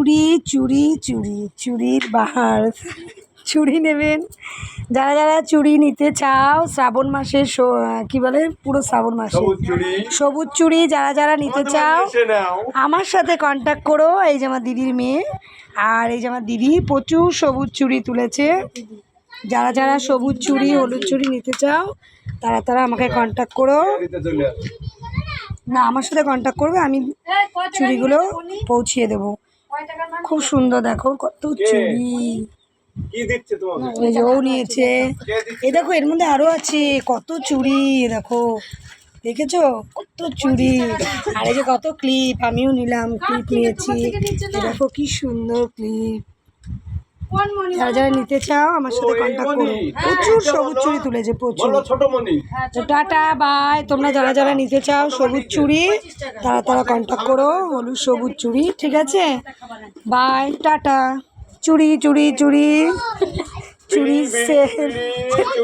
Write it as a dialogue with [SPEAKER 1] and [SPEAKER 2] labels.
[SPEAKER 1] চুড়ি চুড়ি চুড়ি চুড়ির বাহার। চুড়ি নেবেন যারা যারা চুড়ি নিতে চাও শ্রাবণ মাসে, কি বলে পুরো শ্রাবণ মাসে সবুজ চুড়ি যারা যারা নিতে চাও আমার সাথে কন্ট্যাক্ট করো। এই যে আমার দিদির মেয়ে, আর এই যে আমার দিদি প্রচুর সবুজ চুড়ি তুলেছে। যারা যারা সবুজ চুড়ি হলুদ চুড়ি নিতে চাও তারা তারা আমাকে কন্ট্যাক্ট করো। না, আমার সাথে কন্ট্যাক্ট করবে, আমি চুড়িগুলো পৌঁছিয়ে দেবো। খুব সুন্দর, দেখো কত চুড়ি। এই যে ও নিয়েছে, এই দেখো এর মধ্যে আরো আছে কত চুড়ি, দেখো দেখেছো কত চুড়ি। আর এই যে কত ক্লিপ, আমিও নিলাম, ক্লিপ নিয়েছি, দেখো কি সুন্দর ক্লিপ। যারা যারা নিতে চাও আমার সাথে কন্ট্যাক্ট করো। প্রচুর সবুজ চুড়ি তুলেছে, প্রচুর। তো টাটা বাই। তোমরা যারা যারা নিতে চাও সবুজ চুড়ি তারা তারা কন্ট্যাক্ট করো, হলুদ সবুজ চুড়ি, ঠিক আছে? Bye, tata. চুড়ি চুড়ি চুড়ি চুড়ি সেল।